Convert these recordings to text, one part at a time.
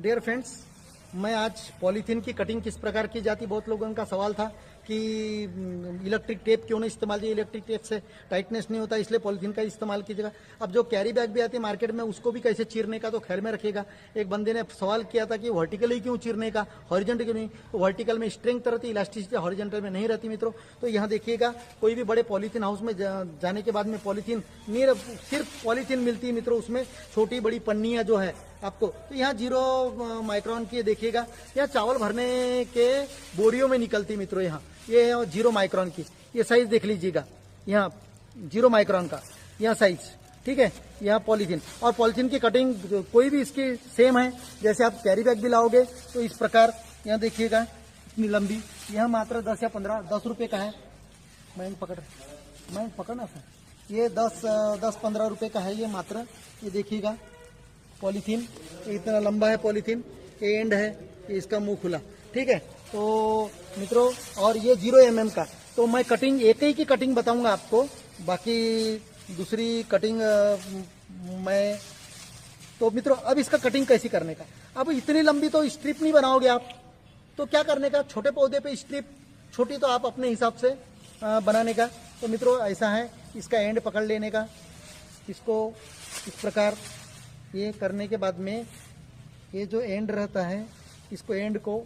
Dear friends, मैं आज polythene की कटिंग किस प्रकार की जाती, बहुत लोगों का सवाल था कि इलेक्ट्रिक टेप क्यों नहीं इस्तेमाल किया, इलेक्ट्रिक टेप से टाइटनेस नहीं होता इसलिए पॉलीथीन का इस्तेमाल कीजिएगा। अब जो कैरी बैग भी आती है मार्केट में उसको भी कैसे चीरने का तो ख्याल में रखिएगा। एक बंदे ने सवाल किया था कि वर्टिकली क्यों चीरने का, हॉरिजॉन्टल क्यों नहीं। तो वर्टिकल में स्ट्रेंथ रहती, इलास्टिसिटी हॉरिजॉन्टल में नहीं रहती मित्रों। तो यहाँ देखिएगा, कोई भी बड़े पॉलीथीन हाउस में जाने के बाद में पॉलीथीन नहीं, सिर्फ पॉलीथीन मिलती है मित्रों, उसमें छोटी बड़ी पन्नियां जो है आपको। तो यहाँ 0 माइक्रोन की देखिएगा, यहाँ चावल भरने के बोरियों में निकलती मित्रों। यहाँ ये 0 माइक्रोन की ये साइज देख लीजिएगा, यहाँ 0 माइक्रोन का यहाँ साइज, ठीक है। यहाँ पॉलीथीन, और पॉलीथीन की कटिंग कोई भी इसकी सेम है। जैसे आप कैरी बैग भी लाओगे तो इस प्रकार यहाँ देखिएगा, इतनी लंबी, यह मात्र 10 या 15 10 रुपये का है। मैं पकड़ना सर, ये 10-15 रुपये का है ये मात्र। ये देखिएगा पॉलीथीन, इतना लंबा है पॉलीथीन, ये एंड है, ये इसका मुंह खुला, ठीक है। तो मित्रों, और ये 0 mm का, तो मैं कटिंग एक ही की कटिंग बताऊंगा आपको, बाकी दूसरी कटिंग मैं। तो मित्रों, अब इसका कटिंग कैसी करने का। अब इतनी लंबी तो स्ट्रिप नहीं बनाओगे आप, तो क्या करने का, छोटे पौधे पे स्ट्रिप छोटी तो आप अपने हिसाब से बनाने का। तो मित्रों ऐसा है, इसका एंड पकड़ लेने का, इसको इस प्रकार ये करने के बाद में ये जो एंड रहता है, इसको एंड को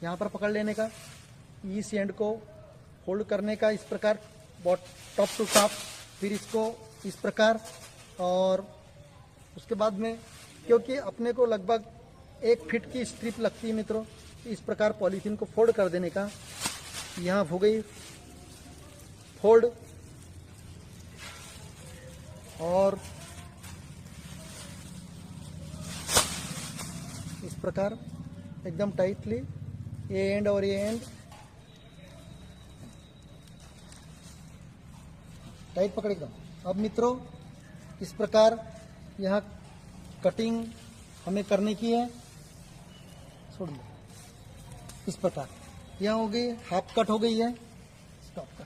यहाँ पर पकड़ लेने का, इस एंड को होल्ड करने का इस प्रकार टॉप टू टॉप, फिर इसको इस प्रकार, और उसके बाद में क्योंकि अपने को लगभग 1 फीट की स्ट्रिप लगती है मित्रों, इस प्रकार पॉलीथीन को फोल्ड कर देने का। यहाँ हो गई फोल्ड, और इस प्रकार एकदम टाइटली ये एंड और ये एंड टाइट पकड़ एकदम। अब मित्रों इस प्रकार यहाँ कटिंग हमें करने की है, छोड़ दो इस प्रकार। यहाँ हो गई हाफ कट हो गई है, स्टॉप का।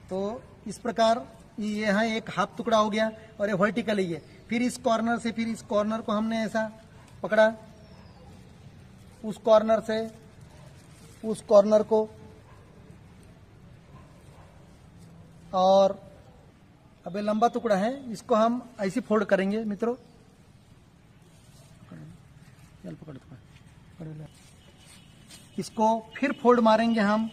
तो इस प्रकार यहाँ एक हाफ टुकड़ा हो गया, और ये वर्टिकल ही है। फिर इस कॉर्नर से, फिर इस कॉर्नर को हमने ऐसा पकड़ा, उस कॉर्नर से उस कॉर्नर को, और अब ये लंबा टुकड़ा है, इसको हम ऐसे फोल्ड करेंगे मित्रों। इसको फिर फोल्ड मारेंगे हम,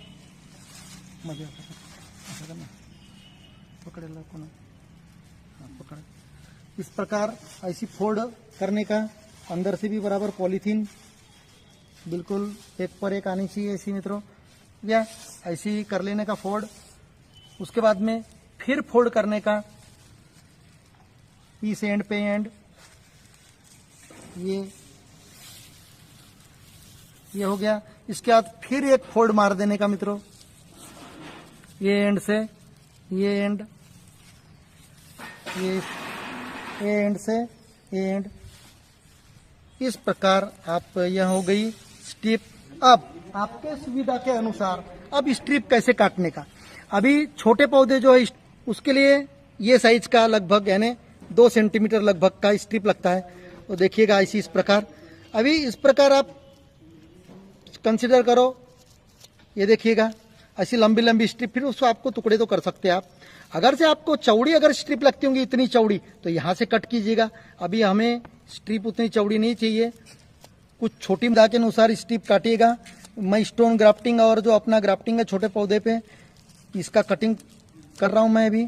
पकड़ इस प्रकार ऐसी फोल्ड करने का। अंदर से भी बराबर पॉलीथीन बिल्कुल एक पर एक आनी चाहिए ऐसी मित्रों, या ऐसे ही कर लेने का फोल्ड। उसके बाद में फिर फोल्ड करने का, इस एंड पे एंड, ये हो गया। इसके बाद फिर एक फोल्ड मार देने का मित्रों, ये एंड से ये एंड, ये एंड से ये एंड, इस प्रकार आप, यह हो गई स्ट्रिप। अब आपके सुविधा के अनुसार अब स्ट्रिप कैसे काटने का। अभी छोटे पौधे जो है उसके लिए ये साइज का लगभग यानी 2 सेंटीमीटर लगभग का स्ट्रिप लगता है। तो देखिएगा ऐसी इस प्रकार, अभी इस प्रकार आप कंसिडर करो, ये देखिएगा ऐसी लंबी लंबी स्ट्रिप, फिर उसको आपको टुकड़े तो कर सकते हैं आप। अगर से आपको चौड़ी अगर स्ट्रिप लगती होंगी इतनी चौड़ी, तो यहाँ से कट कीजिएगा। अभी हमें स्ट्रिप उतनी चौड़ी नहीं चाहिए, कुछ छोटी मदा के अनुसार स्ट्रिप काटिएगा। मैं स्टोन ग्राफ्टिंग और जो अपना ग्राफ्टिंग है छोटे पौधे पे, इसका कटिंग कर रहा हूं मैं अभी।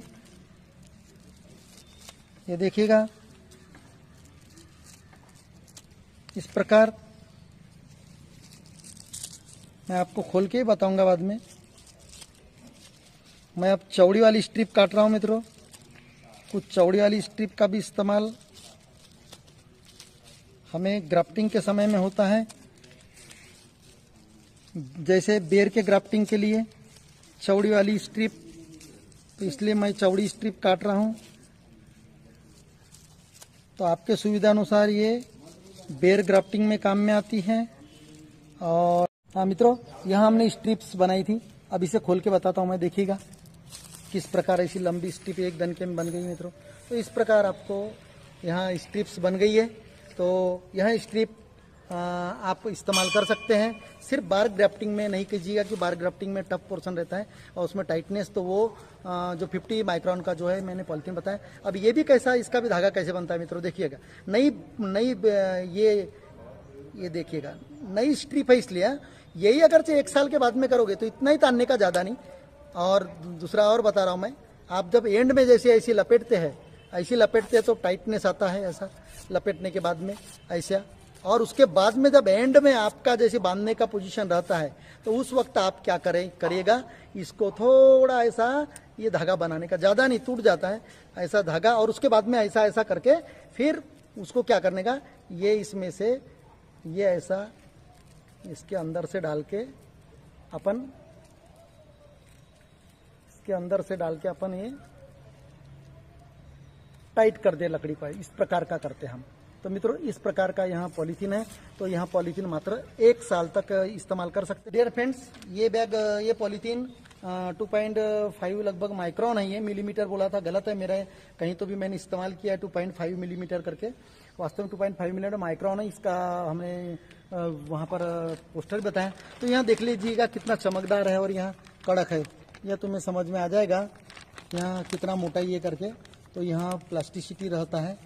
ये देखिएगा इस प्रकार, मैं आपको खोल के ही बताऊंगा बाद में। मैं अब चौड़ी वाली स्ट्रिप काट रहा हूं मित्रों। कुछ चौड़ी वाली स्ट्रिप का भी इस्तेमाल हमें ग्राफ्टिंग के समय में होता है, जैसे बेर के ग्राफ्टिंग के लिए चौड़ी वाली स्ट्रिप, तो इसलिए मैं चौड़ी स्ट्रिप काट रहा हूं। तो आपके सुविधा अनुसार ये बेर ग्राफ्टिंग में काम में आती है। और हाँ मित्रों, यहाँ हमने स्ट्रिप्स बनाई थी, अब इसे खोल के बताता हूँ मैं, देखिएगा किस प्रकार ऐसी लंबी स्ट्रिप एक दनके में बन गई मित्रों। तो इस प्रकार आपको यहाँ स्ट्रिप्स बन गई है। तो यह स्ट्रिप आप इस्तेमाल कर सकते हैं। सिर्फ बार ग्राफ्टिंग में नहीं कीजिएगा कि बार ग्राफ्टिंग में टफ पोर्शन रहता है और उसमें टाइटनेस, तो वो जो 50 माइक्रोन का जो है मैंने पॉलिथीन बताया। अब ये भी कैसा, इसका भी धागा कैसे बनता है मित्रों, देखिएगा। नई नई ये देखिएगा, नई स्ट्रिप है, इसलिए यही अगर 1 साल के बाद में करोगे तो इतना ही तानने का, ज़्यादा नहीं। और दूसरा और बता रहा हूँ मैं, आप जब एंड में जैसे ऐसी लपेटते हैं, ऐसी लपेटते हैं तो टाइटनेस आता है, ऐसा लपेटने के बाद में ऐसा। और उसके बाद में जब एंड में आपका जैसे बांधने का पोजीशन रहता है तो उस वक्त आप क्या करिएगा, इसको थोड़ा ऐसा, ये धागा बनाने का, ज़्यादा नहीं, टूट जाता है ऐसा धागा। और उसके बाद में ऐसा ऐसा करके फिर उसको क्या करने का, ये इसमें से ये ऐसा इसके अंदर से डाल के अपन, इसके अंदर से डाल के अपन ये टाइट कर दे लकड़ी पर, इस प्रकार का करते हैं हम। तो मित्रों, इस प्रकार का यहाँ पॉलीथीन है। तो यहाँ पॉलीथीन मात्र 1 साल तक इस्तेमाल कर सकते हैं। डियर फ्रेंड्स, ये बैग, ये पॉलीथीन 2.5 लगभग माइक्रोन है। ये मिलीमीटर बोला था, गलत है मेरा, कहीं तो भी मैंने इस्तेमाल किया है 2.5 मिलीमीटर करके, वास्तव में 2.5 मिलीमीटर माइक्रोन है। इसका हमने वहाँ पर पोस्टर बताया। तो यहाँ देख लीजिएगा कितना चमकदार है और यहाँ कड़क है, यह तुम्हें समझ में आ जाएगा यहाँ कितना मोटाई है करके। तो यहाँ प्लास्टिसिटी रहता है।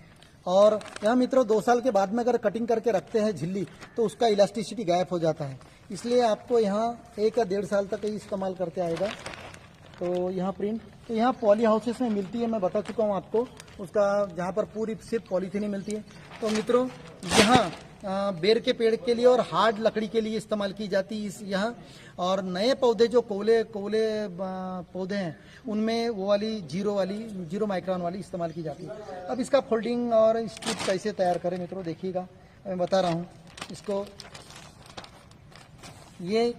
और यहाँ मित्रों 2 साल के बाद में अगर कटिंग करके रखते हैं झिल्ली तो उसका इलास्टिसिटी गायब हो जाता है, इसलिए आपको यहाँ 1 या 1.5 साल तक ही इस्तेमाल करते आएगा। तो यहाँ प्रिंट, तो यहाँ पॉली हाउसेस में मिलती है, मैं बता चुका हूँ आपको, उसका जहाँ पर पूरी सिर्फ पॉलीथीन ही मिलती है। तो मित्रों, यहाँ बेर के पेड़ के लिए और हार्ड लकड़ी के लिए इस्तेमाल की जाती है इस यहाँ। और नए पौधे जो कोले पौधे हैं उनमें वो वाली जीरो माइक्रोन वाली इस्तेमाल की जाती है। अब इसका फोल्डिंग और स्ट्रिप कैसे तैयार करें मित्रों, देखिएगा, मैं बता रहा हूँ इसको। ये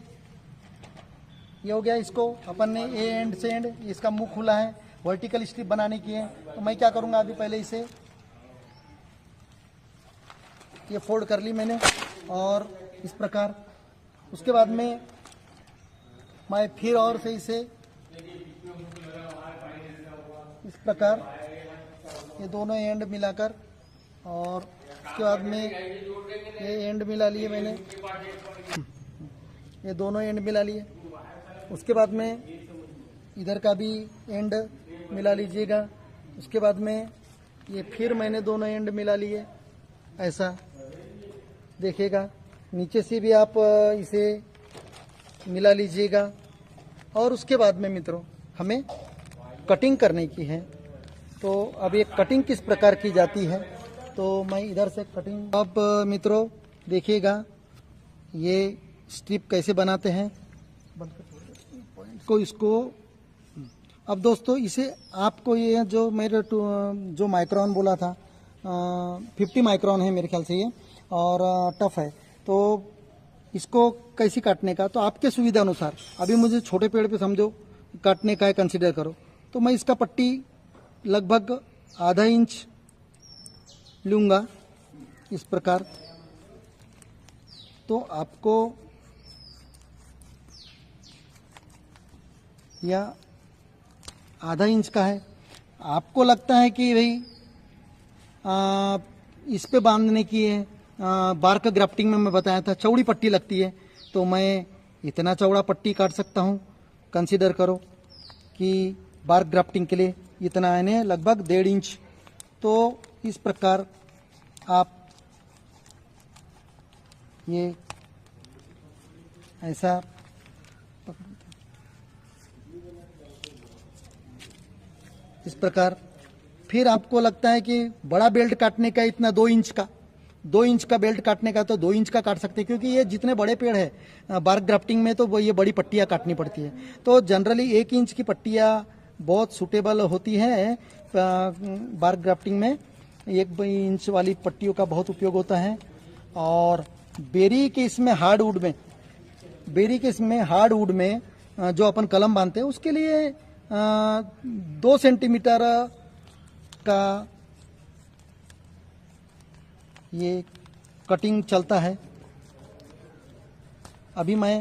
हो गया, इसको अपन ने ए एंड से एंड, इसका मुंह खुला है, वर्टिकल स्ट्रिप बनाने की है। तो मैं क्या करूँगा, अभी पहले इसे ये फोल्ड कर ली मैंने और इस प्रकार। उसके बाद में मैं फिर और से इसे इस प्रकार ये दोनों एंड मिलाकर, और उसके बाद में ये एंड मिला लिए मैंने, ये दोनों एंड मिला लिए। उसके बाद में इधर का भी एंड मिला लीजिएगा। उसके बाद में ये फिर मैंने दोनों एंड मिला लिए, ऐसा देखिएगा। नीचे से भी आप इसे मिला लीजिएगा। और उसके बाद में मित्रों हमें कटिंग करने की है। तो अब ये कटिंग किस प्रकार की जाती है, तो मैं इधर से कटिंग, अब मित्रों देखिएगा ये स्ट्रिप कैसे बनाते हैं को, इसको। अब दोस्तों इसे आपको ये जो मेरे जो माइक्रोन बोला था 50 माइक्रोन है मेरे ख्याल से ये, और टफ है। तो इसको कैसे काटने का, तो आपके सुविधा अनुसार, अभी मुझे छोटे पेड़ पे समझो काटने का है, कंसीडर करो, तो मैं इसका पट्टी लगभग ½ इंच लूँगा इस प्रकार। तो आपको या ½ इंच का है, आपको लगता है कि भाई इस पे बांधने की है, बार्क ग्राफ्टिंग में मैं बताया था चौड़ी पट्टी लगती है, तो मैं इतना चौड़ा पट्टी काट सकता हूँ। कंसीडर करो कि बार्क ग्राफ्टिंग के लिए इतना है, लगभग 1.5 इंच। तो इस प्रकार आप ये ऐसा इस प्रकार। फिर आपको लगता है कि बड़ा बेल्ट काटने का इतना 2 इंच का बेल्ट काटने का, तो 2 इंच का काट सकते हैं, क्योंकि ये जितने बड़े पेड़ है बार्क ग्राफ्टिंग में तो वो ये बड़ी पट्टियाँ काटनी पड़ती है। तो जनरली 1 इंच की पट्टियाँ बहुत सूटेबल होती है बार्क ग्राफ्टिंग में। 1 इंच वाली पट्टियों का बहुत उपयोग होता है। और बेरी के इसमें हार्ड वुड में जो अपन कलम बांधते हैं उसके लिए 2 सेंटीमीटर का ये कटिंग चलता है। अभी मैं